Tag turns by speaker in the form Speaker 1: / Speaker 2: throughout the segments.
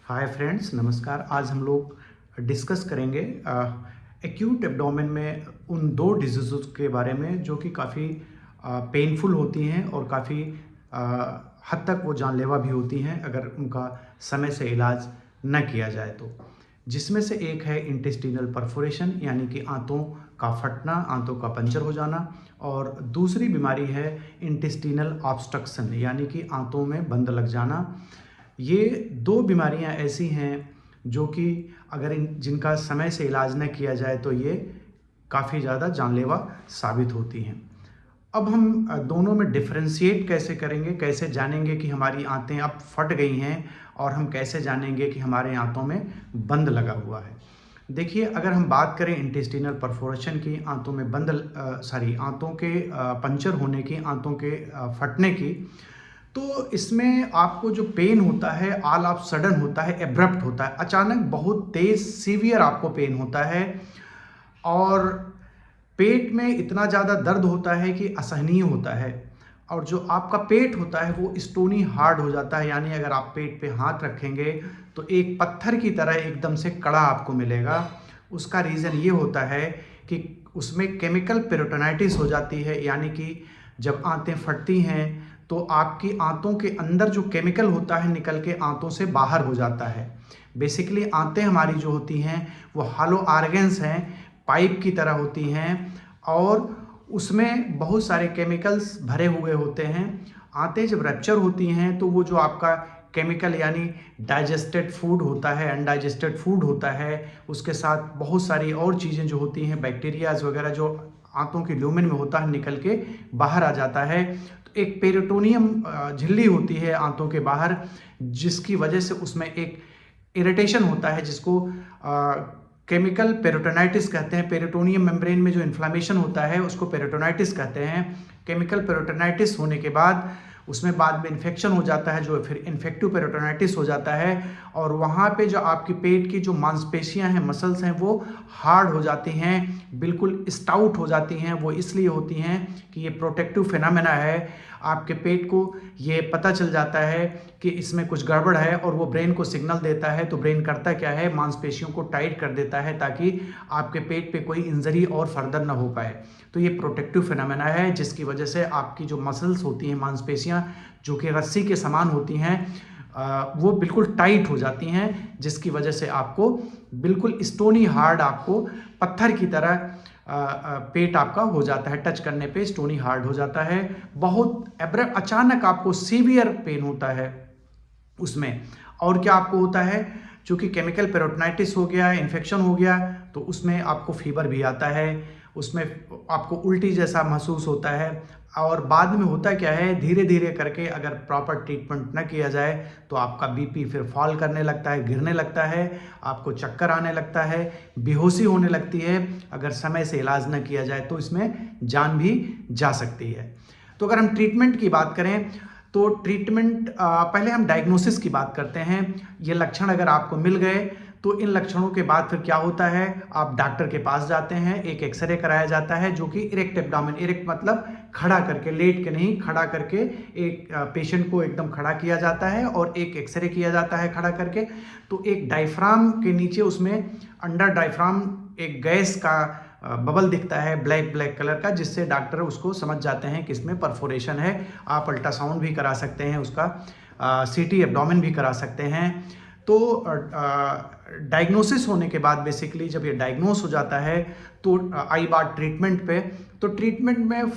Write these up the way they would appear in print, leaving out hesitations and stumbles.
Speaker 1: Hi friends, नमस्कार। आज हम लोग डिस्कस करेंगे एक्यूट एब्डोमेन में उन दो डिजीज़ के बारे में जो कि काफ़ी पेनफुल होती हैं और काफ़ी हद तक वो जानलेवा भी होती हैं अगर उनका समय से इलाज न किया जाए तो। जिसमें से एक है इंटेस्टिनल परफोरेशन, यानी कि आंतों का फटना, आंतों का पंचर हो जाना, और दूसरी बीमारी है इंटेस्टिनल ऑब्स्ट्रक्शन, यानी कि आंतों में बंद लग जाना। ये दो बीमारियां ऐसी हैं जो कि अगर जिनका समय से इलाज न किया जाए तो ये काफ़ी ज़्यादा जानलेवा साबित होती हैं। अब हम दोनों में डिफरेंशिएट कैसे करेंगे, कैसे जानेंगे कि हमारी आंतें अब फट गई हैं, और हम कैसे जानेंगे कि हमारे आंतों में बंद लगा हुआ है। देखिए, अगर हम बात करें इंटेस्टिनल परफोरेशन की, आंतों में आंतों के पंचर होने की, आंतों के फटने की, तो इसमें आपको जो पेन होता है ऑल ऑफ सडन होता है, एब्रप्ट होता है, अचानक बहुत तेज सीवियर आपको पेन होता है, और पेट में इतना ज़्यादा दर्द होता है कि असहनीय होता है। और जो आपका पेट होता है वो स्टोनी हार्ड हो जाता है, यानी अगर आप पेट पे हाथ रखेंगे तो एक पत्थर की तरह एकदम से कड़ा आपको मिलेगा। उसका रीज़न ये होता है कि उसमें केमिकल पेरिटोनाइटिस हो जाती है, यानी कि जब आंतें फटती हैं तो आपकी आंतों के अंदर जो केमिकल होता है निकल के आंतों से बाहर हो जाता है। बेसिकली आंतें हमारी जो होती हैं वो हॉलो ऑर्गन्स हैं, पाइप की तरह होती हैं, और उसमें बहुत सारे केमिकल्स भरे हुए होते हैं। आंतें जब रप्चर होती हैं तो वो जो आपका केमिकल, यानी डाइजेस्टेड फूड होता है, अनडाइजेस्टेड फूड होता है, उसके साथ बहुत सारी और चीज़ें जो होती हैं, बैक्टीरियाज वगैरह जो आंतों के ल्यूमेन में होता है, निकल के बाहर आ जाता है। तो एक पेरिटोनियम झिल्ली होती है आंतों के बाहर, जिसकी वजह से उसमें एक इरिटेशन होता है, जिसको केमिकल पेरिटोनाइटिस कहते हैं। पेरिटोनियम मेम्ब्रेन में जो इन्फ्लामेशन होता है उसको पेरिटोनाइटिस कहते हैं। केमिकल पेरिटोनाइटिस होने के बाद उसमें बाद में इन्फेक्शन हो जाता है, जो फिर इन्फेक्टिव पेरिटोनाइटिस हो जाता है, और वहाँ पे जो आपकी पेट की जो मांसपेशियाँ हैं, मसल्स हैं, वो हार्ड हो जाती हैं, बिल्कुल स्टाउट हो जाती हैं। वो इसलिए होती हैं कि ये प्रोटेक्टिव फिनोमेना है। आपके पेट को ये पता चल जाता है कि इसमें कुछ गड़बड़ है, और वो ब्रेन को सिग्नल देता है। तो ब्रेन करता क्या है, मांसपेशियों को टाइट कर देता है ताकि आपके पेट पे कोई इंजरी और फर्दर ना हो पाए। तो ये प्रोटेक्टिव फिनोमेना है, जिसकी वजह से आपकी जो मसल्स होती हैं, मांसपेशियां जो कि रस्सी के समान होती हैं, वो बिल्कुल टाइट हो जाती हैं, जिसकी वजह से आपको बिल्कुल स्टोनी हार्ड, आपको पत्थर की तरह पेट आपका हो जाता है। टच करने पे स्टोनी हार्ड हो जाता है। बहुत अचानक आपको सीवियर पेन होता है उसमें। और क्या आपको होता है, चूँकि केमिकल पेरिटोनाइटिस हो गया, इन्फेक्शन हो गया, तो उसमें आपको फीवर भी आता है, उसमें आपको उल्टी जैसा महसूस होता है। और बाद में होता क्या है, धीरे धीरे करके अगर प्रॉपर ट्रीटमेंट न किया जाए तो आपका बीपी फिर फॉल करने लगता है, गिरने लगता है, आपको चक्कर आने लगता है, बेहोशी होने लगती है। अगर समय से इलाज न किया जाए तो इसमें जान भी जा सकती है। तो अगर हम ट्रीटमेंट की बात करें तो ट्रीटमेंट, पहले हम डायग्नोसिस की बात करते हैं। ये लक्षण अगर आपको मिल गए तो इन लक्षणों के बाद फिर क्या होता है, आप डॉक्टर के पास जाते हैं, एक एक्सरे कराया जाता है, जो कि इरेक्ट एब्डोमेन, इरेक्ट मतलब खड़ा करके, लेट के नहीं, खड़ा करके एक पेशेंट को एकदम खड़ा किया जाता है, और एक एक्सरे किया जाता है खड़ा करके। तो एक डायफ्राम के नीचे, उसमें अंडर डायफ्राम एक गैस का बबल दिखता है, ब्लैक ब्लैक कलर का, जिससे डॉक्टर उसको समझ जाते हैं कि इसमें परफोरेशन है। आप अल्ट्रासाउंड भी करा सकते हैं, उसका सीटी एब्डोमेन भी करा सकते हैं। तो डायग्नोसिस होने के बाद, बेसिकली जब ये डायग्नोस हो जाता है, तो आई बात ट्रीटमेंट पे। तो ट्रीटमेंट में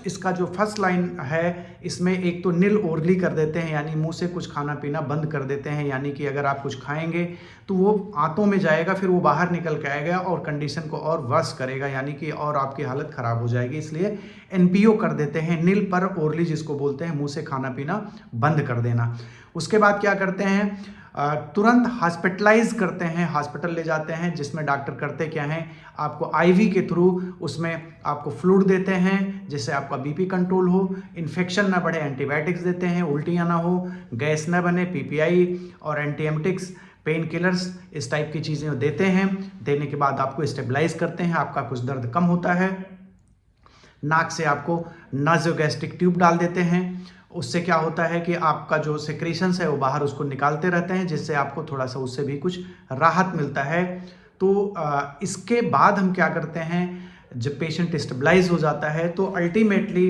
Speaker 1: इसका जो फर्स्ट लाइन है, इसमें एक तो नील ओरली कर देते हैं, यानी मुंह से कुछ खाना पीना बंद कर देते हैं, यानी कि अगर आप कुछ खाएंगे तो वो आंतों में जाएगा, फिर वो बाहर निकल के आएगा और कंडीशन को और वर्स करेगा, यानी कि और आपकी हालत खराब हो जाएगी। इसलिए एनपीओ कर देते हैं, नील पर ओरली जिसको बोलते हैं, मुंह से खाना पीना बंद कर देना। उसके बाद क्या करते हैं, तुरंत हॉस्पिटलाइज करते हैं, हॉस्पिटल ले जाते हैं, जिसमें डॉक्टर करते क्या हैं, आपको आईवी के थ्रू उसमें आपको फ्लूइड देते हैं, जिससे आपका बीपी कंट्रोल हो, इन्फेक्शन ना बढ़े, एंटीबायोटिक्स देते हैं, उल्टियाँ ना हो, गैस ना बने, पीपीआई और एंटीएमेटिक्स, पेन किलर्स, इस टाइप की चीज़ें देते हैं। देने के बाद आपको स्टेबलाइज करते हैं, आपका कुछ दर्द कम होता है। नाक से आपको नासोगैस्ट्रिक ट्यूब डाल देते हैं। उससे क्या होता है कि आपका जो सेक्रेशंस है वो बाहर उसको निकालते रहते हैं, जिससे आपको थोड़ा सा उससे भी कुछ राहत मिलता है। तो इसके बाद हम क्या करते हैं, जब पेशेंट स्टेबलाइज हो जाता है तो अल्टीमेटली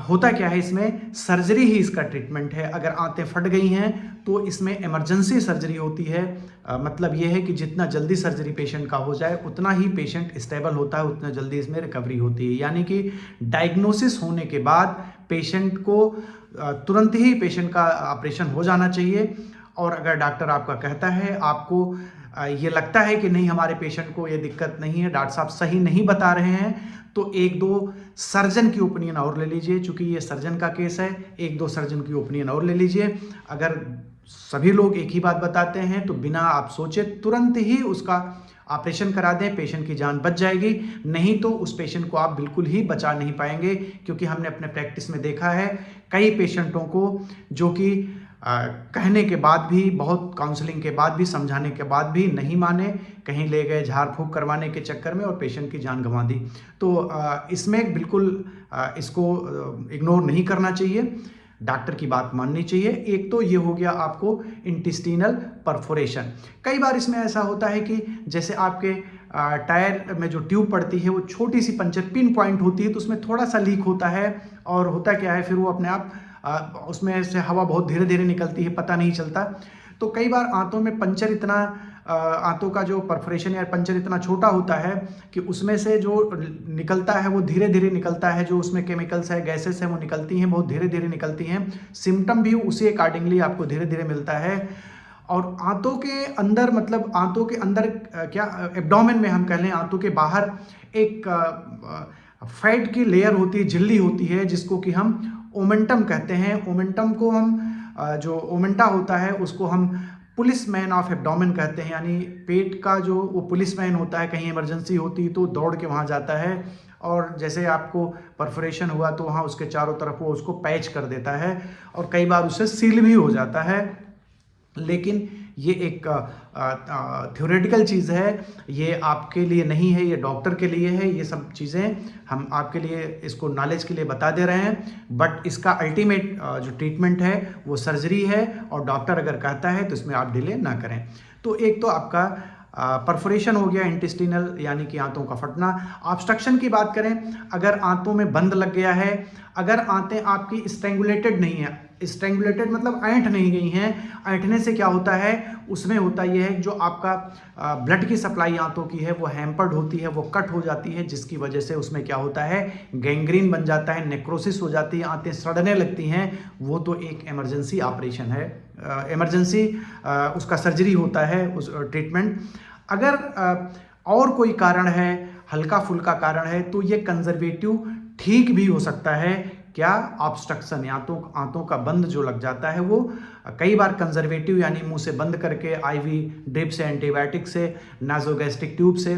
Speaker 1: होता क्या है, इसमें सर्जरी ही इसका ट्रीटमेंट है। अगर आंतें फट गई हैं तो इसमें इमरजेंसी सर्जरी होती है। मतलब ये है कि जितना जल्दी सर्जरी पेशेंट का हो जाए उतना ही पेशेंट स्टेबल होता है, उतना जल्दी इसमें रिकवरी होती है। यानी कि डायग्नोसिस होने के बाद पेशेंट को तुरंत ही पेशेंट का ऑपरेशन हो जाना चाहिए। और अगर डॉक्टर आपका कहता है, आपको ये लगता है कि नहीं हमारे पेशेंट को ये दिक्कत नहीं है, डॉक्टर साहब सही नहीं बता रहे हैं, तो एक दो सर्जन की ओपिनियन और ले लीजिए। चूंकि ये सर्जन का केस है, एक दो सर्जन की ओपिनियन और ले लीजिए। अगर सभी लोग एक ही बात बताते हैं तो बिना आप सोचे तुरंत ही उसका ऑपरेशन करा दें, पेशेंट की जान बच जाएगी। नहीं तो उस पेशेंट को आप बिल्कुल ही बचा नहीं पाएंगे, क्योंकि हमने अपने प्रैक्टिस में देखा है कई पेशेंटों को जो कि कहने के बाद भी, बहुत काउंसलिंग के बाद भी, समझाने के बाद भी नहीं माने, कहीं ले गए झाड़ फूंक करवाने के चक्कर में और पेशेंट की जान गंवा दी। तो इसमें बिल्कुल इसको इग्नोर नहीं करना चाहिए, डॉक्टर की बात माननी चाहिए। एक तो ये हो गया आपको इंटेस्टिनल परफोरेशन। कई बार इसमें ऐसा होता है कि जैसे आपके टायर में जो ट्यूब पड़ती है वो छोटी सी पंचर पिन पॉइंट होती है, तो उसमें थोड़ा सा लीक होता है। और होता क्या है, फिर वो अपने आप उसमें से हवा बहुत धीरे धीरे निकलती है, पता नहीं चलता। तो कई बार आंतों में पंचर इतना आंतों का जो परफोरेशन या पंचर इतना छोटा होता है कि उसमें से जो निकलता है वो धीरे धीरे निकलता है। जो उसमें केमिकल्स है, गैसेस है, वो निकलती हैं, बहुत धीरे धीरे निकलती हैं। सिम्टम भी उसी अकॉर्डिंगली आपको धीरे धीरे मिलता है। और आंतों के अंदर, मतलब आंतों के अंदर क्या, एब्डोमेन में हम कह लें, आंतों के बाहर एक फैट की लेयर होती है, झिल्ली होती है, जिसको कि हम ओमेंटम कहते हैं। ओमेंटम को हम जो ओमेंटा होता है उसको हम पुलिस मैन ऑफ एब्डोमेन कहते हैं। यानी पेट का जो वो पुलिस मैन होता है, कहीं इमरजेंसी होती तो दौड़ के वहाँ जाता है, और जैसे आपको परफोरेशन हुआ तो वहाँ उसके चारों तरफ वो उसको पैच कर देता है, और कई बार उससे सील भी हो जाता है। लेकिन ये एक थ्योरेटिकल चीज़ है, ये आपके लिए नहीं है, ये डॉक्टर के लिए है। ये सब चीज़ें हम आपके लिए, इसको नॉलेज के लिए बता दे रहे हैं। बट इसका अल्टीमेट जो ट्रीटमेंट है वो सर्जरी है, और डॉक्टर अगर कहता है तो इसमें आप डिले ना करें। तो एक तो आपका परफोरेशन हो गया इंटेस्टिनल, यानी कि आंतों का फटना। ऑब्स्ट्रक्शन की बात करें, अगर आंतों में बंद लग गया है, अगर आंतें आपकी स्ट्रेंगुलेटेड नहीं है, स्ट्रेंगुलेटेड मतलब ऐंठ नहीं गई हैं। ऐंठने से क्या होता है, उसमें होता यह है जो आपका ब्लड की सप्लाई आंतों की है वो हैम्पर्ड होती है, वो कट हो जाती है, जिसकी वजह से उसमें क्या होता है, गैंग्रीन बन जाता है, नेक्रोसिस हो जाती है, आंतें सड़ने लगती हैं। वो तो एक इमरजेंसी ऑपरेशन है, इमरजेंसी उसका सर्जरी होता है, उस ट्रीटमेंट। अगर और कोई कारण है, हल्का फुल्का कारण है, तो ये कंजर्वेटिव ठीक भी हो सकता है। क्या, ऑब्स्ट्रक्शन, आंतों का बंद जो लग जाता है वो कई बार कंजर्वेटिव, यानी मुंह से बंद करके आईवी ड्रिप से, एंटीबायोटिक से, नाजोगैस्ट्रिक ट्यूब से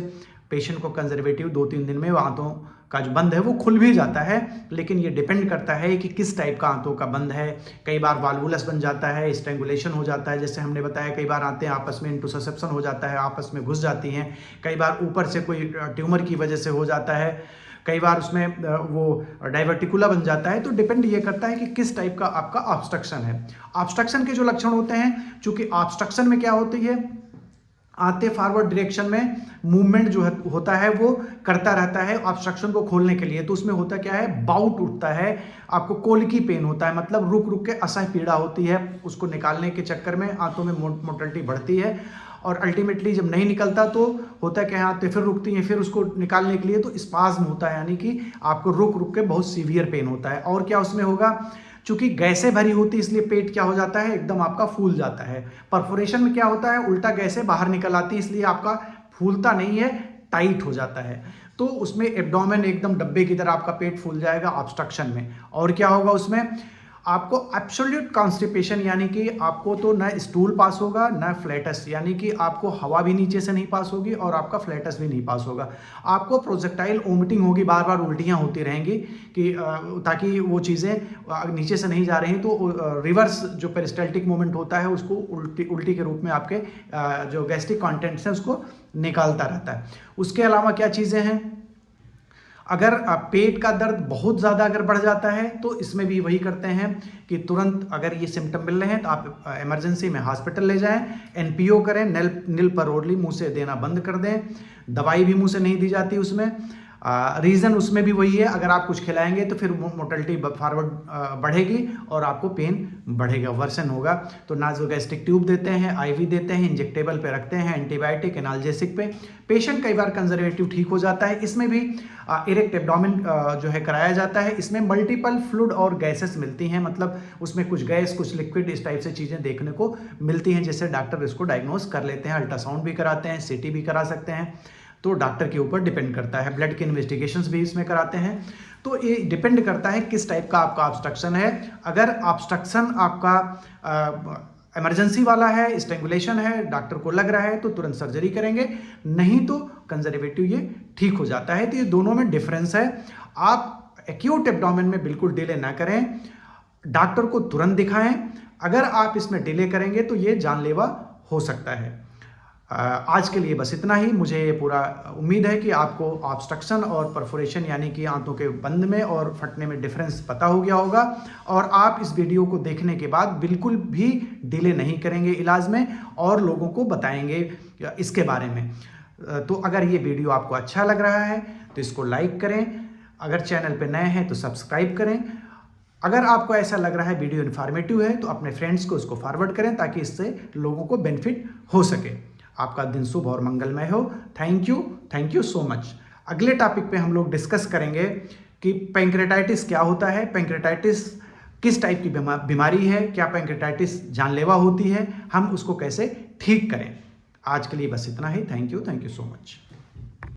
Speaker 1: पेशेंट को कंजर्वेटिव 2-3 दिन में वो आंतों का जो बंद है वो खुल भी जाता है। लेकिन ये डिपेंड करता है कि किस टाइप का आंतों का बंद है। कई बार वाल्वुलस बन जाता है, स्ट्रेंगुलेशन हो जाता है, जैसे हमने बताया। कई बार आंतें आपस में इंटरसेप्शन हो जाता है, आपस में घुस जाती हैं। कई बार ऊपर से कोई ट्यूमर की वजह से हो जाता है, कई बार उसमें वो डाइवर्टिकुला बन जाता है। तो डिपेंड ये करता है कि किस टाइप का आपका ऑब्स्ट्रक्शन है। ऑब्स्ट्रक्शन के जो लक्षण होते हैं, चूंकि ऑब्स्ट्रक्शन में क्या होती है, आते फॉरवर्ड डायरेक्शन में मूवमेंट जो होता है वो करता रहता है ऑब्स्ट्रक्शन को खोलने के लिए। तो उसमें होता क्या है, बाउट उठता है, आपको कोलिकी पेन होता है, मतलब रुक रुक के असह्य पीड़ा होती है। उसको निकालने के चक्कर में आंतों में मोटिलिटी बढ़ती है, और अल्टीमेटली जब नहीं निकलता तो होता क्या है, आंतें फिर रुकती हैं, फिर उसको निकालने के लिए तो स्पाज्म होता है, यानी कि आपको रुक रुक के बहुत सीवियर पेन होता है। और क्या उसमें होगा, चूंकि गैसें भरी होती है इसलिए पेट क्या हो जाता है, एकदम आपका फूल जाता है। परफोरेशन में क्या होता है, उल्टा गैसें बाहर निकल आती है, इसलिए आपका फूलता नहीं है, टाइट हो जाता है। तो उसमें एब्डोमेन एकदम डब्बे की तरह आपका पेट फूल जाएगा ऑब्स्ट्रक्शन में। और क्या होगा उसमें, आपको एब्सोल्यूट कॉन्स्टिपेशन, यानी कि आपको तो न स्टूल पास होगा न फ्लैटस, यानी कि आपको हवा भी नीचे से नहीं पास होगी और आपका फ्लैटस भी नहीं पास होगा। आपको प्रोजेक्टाइल वोमिटिंग होगी, बार बार उल्टियाँ होती रहेंगी, कि ताकि वो चीज़ें नीचे से नहीं जा रही हैं, तो रिवर्स जो पेरिस्टाल्टिक मूवमेंट होता है उसको उल्टी के रूप में आपके जो गैस्ट्रिक कॉन्टेंट्स हैं उसको निकालता रहता है। उसके अलावा क्या चीज़ें हैं, अगर पेट का दर्द बहुत ज़्यादा अगर बढ़ जाता है तो इसमें भी वही करते हैं कि तुरंत अगर ये सिम्टम मिल रहे हैं तो आप इमरजेंसी में हॉस्पिटल ले जाएं, एनपीओ करें, नील परोडली मुंह से देना बंद कर दें। दवाई भी मुंह से नहीं दी जाती उसमें। रीज़न उसमें भी वही है, अगर आप कुछ खिलाएंगे तो फिर मोर्टेलिटी फॉरवर्ड बढ़ेगी और आपको पेन बढ़ेगा, वर्सन होगा। तो नासोगैस्ट्रिक ट्यूब देते हैं, आईवी देते हैं, इंजेक्टेबल पे रखते हैं, एंटीबायोटिक, एनाल्जेसिक पे। पेशेंट कई बार कंजर्वेटिव ठीक हो जाता है। इसमें भी इरेक्ट एब्डोमेन जो है कराया जाता है। इसमें मल्टीपल फ्लूइड और गैसेस मिलती हैं, मतलब उसमें कुछ गैस कुछ लिक्विड इस टाइप से चीज़ें देखने को मिलती हैं, जिससे डॉक्टर इसको डायग्नोज कर लेते हैं। अल्ट्रासाउंड भी कराते हैं, सीटी भी करा सकते हैं, तो डॉक्टर के ऊपर डिपेंड करता है। ब्लड के इन्वेस्टिगेशंस भी इसमें कराते हैं। तो ये डिपेंड करता है किस टाइप का आपका ऑब्स्ट्रक्शन है। अगर ऑब्स्ट्रक्शन आपका इमरजेंसी वाला है, स्ट्रेंगुलेशन है, डॉक्टर को लग रहा है तो तुरंत सर्जरी करेंगे, नहीं तो कंजर्वेटिव ये ठीक हो जाता है। तो ये दोनों में डिफरेंस है। आप एक्यूट एब्डोमेन में बिल्कुल डिले ना करें, डॉक्टर को तुरंत दिखाएं। अगर आप इसमें डिले करेंगे तो ये जानलेवा हो सकता है। आज के लिए बस इतना ही। मुझे ये पूरा उम्मीद है कि आपको ऑब्स्ट्रक्शन और परफोरेशन यानी कि आंतों के बंद में और फटने में डिफरेंस पता हो गया होगा, और आप इस वीडियो को देखने के बाद बिल्कुल भी डिले नहीं करेंगे इलाज में और लोगों को बताएंगे इसके बारे में। तो अगर ये वीडियो आपको अच्छा लग रहा है तो इसको लाइक करें, अगर चैनल पर नए हैं तो सब्सक्राइब करें। अगर आपको ऐसा लग रहा है वीडियो इन्फॉर्मेटिव है तो अपने फ्रेंड्स को इसको फॉरवर्ड करें ताकि इससे लोगों को बेनिफिट हो सके। आपका दिन शुभ और मंगलमय हो। Thank you so much. अगले टॉपिक पे हम लोग डिस्कस करेंगे कि पैंक्रेटाइटिस क्या होता है, पैंक्रेटाइटिस किस टाइप की बीमारी है, क्या पैंक्रेटाइटिस जानलेवा होती है, हम उसको कैसे ठीक करें। आज के लिए बस इतना ही। Thank you so much.